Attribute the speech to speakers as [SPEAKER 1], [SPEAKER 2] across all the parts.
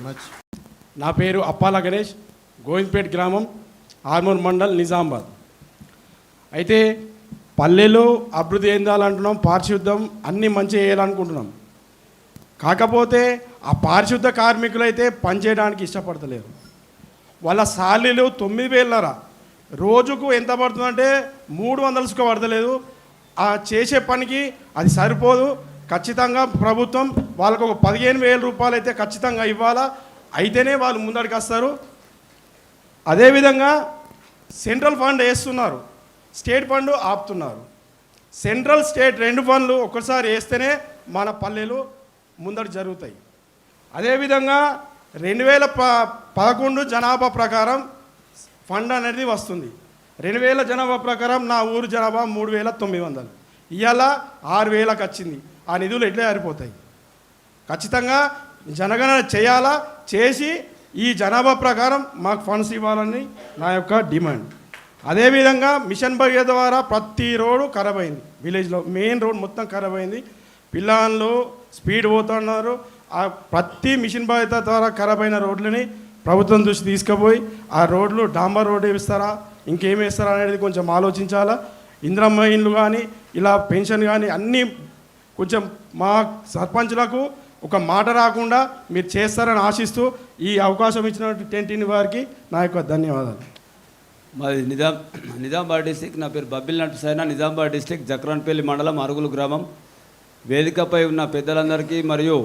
[SPEAKER 1] Very much.
[SPEAKER 2] నా పేరు అప్పాల గణేష్, గోవింద్పేట్ గ్రామం, ఆర్మూర్ మండల్, నిజామాబాద్. అయితే పల్లెలు అభివృద్ధి చెందాలంటున్నాం, పారిశుద్ధం అన్నీ మంచిగా చేయాలనుకుంటున్నాం. కాకపోతే ఆ పారిశుద్ధ కార్మికులు అయితే పనిచేయడానికి ఇష్టపడతలేరు. వాళ్ళ సాలీలు 9,000 రోజుకు ఎంత పడుతుందంటే 300 పడతలేదు. ఆ చేసే పనికి అది సరిపోదు. ఖచ్చితంగా ప్రభుత్వం వాళ్ళకు ఒక 15,000 రూపాయలు అయితే ఖచ్చితంగా ఇవ్వాలా, అయితేనే వాళ్ళు ముందడికి వస్తారు. అదేవిధంగా సెంట్రల్ ఫండ్ వేస్తున్నారు, స్టేట్ ఫండ్ ఆపుతున్నారు. సెంట్రల్ స్టేట్ 2 ఫండ్లు ఒక్కసారి వేస్తేనే మన పల్లెలు ముందడు జరుగుతాయి. అదేవిధంగా 2011 జనాభా ప్రకారం ఫండ్ అనేది వస్తుంది. 2000 జనాభా ప్రకారం నా ఊరు జనాభా 3,900, ఇవాళ 6,000కి వచ్చింది. ఆ నిధులు ఎట్లా జారిపోతాయి? ఖచ్చితంగా జనగణన చేయాలా, చేసి ఈ జనాభా ప్రకారం మాకు ఫండ్స్ ఇవ్వాలని నా యొక్క డిమాండ్. అదేవిధంగా మిషన్ భగీరథ ద్వారా ప్రతి రోడ్డు ఖరాబ్ అయింది. విలేజ్లో మెయిన్ రోడ్ మొత్తం ఖరాబ్ అయింది. పిల్లలు స్పీడ్ పోతున్నారు. ఆ ప్రతి మిషన్ భగీరథ ద్వారా ఖరాబ్ అయిన రోడ్లని ప్రభుత్వం దృష్టి తీసుకుపోయి ఆ రోడ్లు డాంబర్ రోడ్ వేస్తారా, ఇంకేమి వేస్తారా అనేది కొంచెం ఆలోచించాలా. ఇందిరమ్మ ఇండ్లు కానీ ఇలా పెన్షన్ కానీ అన్నీ కొంచెం మా సర్పంచ్లకు ఒక మాట రాకుండా మీరు చేస్తారని ఆశిస్తూ ఈ అవకాశం ఇచ్చినటువంటి టెంటిని వారికి నా యొక్క ధన్యవాదాలు.
[SPEAKER 3] మాది నిజామాబాద్ డిస్టిక్. నా పేరు బబ్బిల్ నరసయ్య, నిజామాబాద్ డిస్టిక్, జక్రాన్పల్లి మండలం, అరుగులు గ్రామం. వేదికపై ఉన్న పెద్దలందరికీ మరియు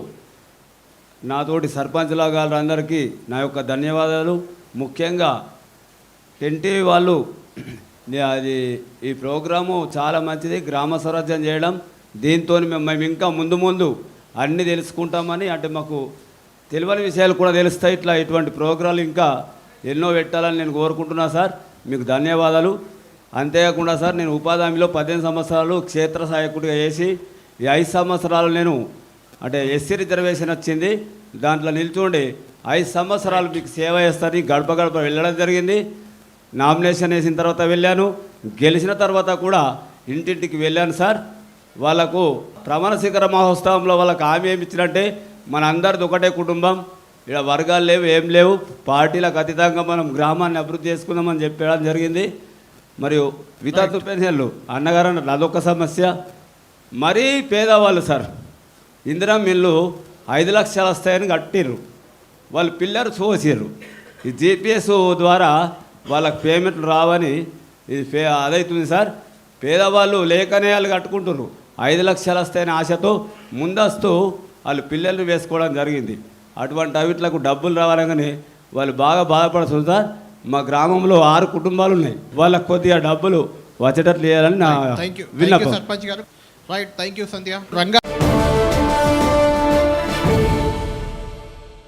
[SPEAKER 3] నాతోటి సర్పంచ్ల గారందరికీ నా యొక్క ధన్యవాదాలు. ముఖ్యంగా టెంటి వాళ్ళు అది ఈ ప్రోగ్రాము చాలా మంచిది, గ్రామ స్వరాజ్యం చేయడం. దీంతో మేము ఇంకా ముందు అన్నీ తెలుసుకుంటామని, అంటే మాకు తెలియని విషయాలు కూడా తెలుస్తాయి. ఇటువంటి ప్రోగ్రాలు ఇంకా ఎన్నో పెట్టాలని నేను కోరుకుంటున్నా సార్. మీకు ధన్యవాదాలు. అంతేకాకుండా సార్, నేను ఉపాధి హామీలో 18 సంవత్సరాలు క్షేత్ర సహాయకుడిగా చేసి ఈ 5 సంవత్సరాలు నేను అంటే ఎస్సీ రిజర్వేషన్ వచ్చింది, దాంట్లో నిల్చుండి 5 సంవత్సరాలు మీకు సేవ చేస్తారని గడప గడప వెళ్ళడం జరిగింది. నామినేషన్ వేసిన తర్వాత వెళ్ళాను, గెలిచిన తర్వాత కూడా ఇంటింటికి వెళ్ళాను సార్. వాళ్ళకు ప్రమాణ శిఖర మహోత్సవంలో వాళ్ళకు హామీ ఏమి ఇచ్చినట్టే మన అందరిది ఒకటే కుటుంబం, ఇక్కడ వర్గాలు లేవు, ఏం లేవు, పార్టీలకు అతీతంగా మనం గ్రామాన్ని అభివృద్ధి చేసుకుందామని చెప్పడం జరిగింది. మరియు వితంతు పెన్షన్లు అన్నగారు అదొక సమస్య. మరీ పేదవాళ్ళు సార్, ఇందిరమ్మ ఇల్లు 5 లక్షలు వస్తాయని కట్టిర్రు, వాళ్ళు పిల్లలు చూసిర్రు. ఈ జీపీఎస్ ద్వారా వాళ్ళకి పేమెంట్లు రావని ఇది అదవుతుంది సార్. పేదవాళ్ళు లేకనే వాళ్ళు కట్టుకుంటున్నారు. 5 లక్షలు వస్తాయని ఆశతో ముందస్తు వాళ్ళు పిల్లల్ని వేసుకోవడం జరిగింది. అటువంటి అవిట్లకు డబ్బులు రావాలని వాళ్ళు బాగా బాధపడుతుంది సార్. మా గ్రామంలో 6 కుటుంబాలు ఉన్నాయి, వాళ్ళకు కొద్దిగా డబ్బులు వచ్చేటట్లు చేయాలని నా విన్నపం.
[SPEAKER 1] సర్పంచ్ గారు right. Thank you Sandhya. Ranga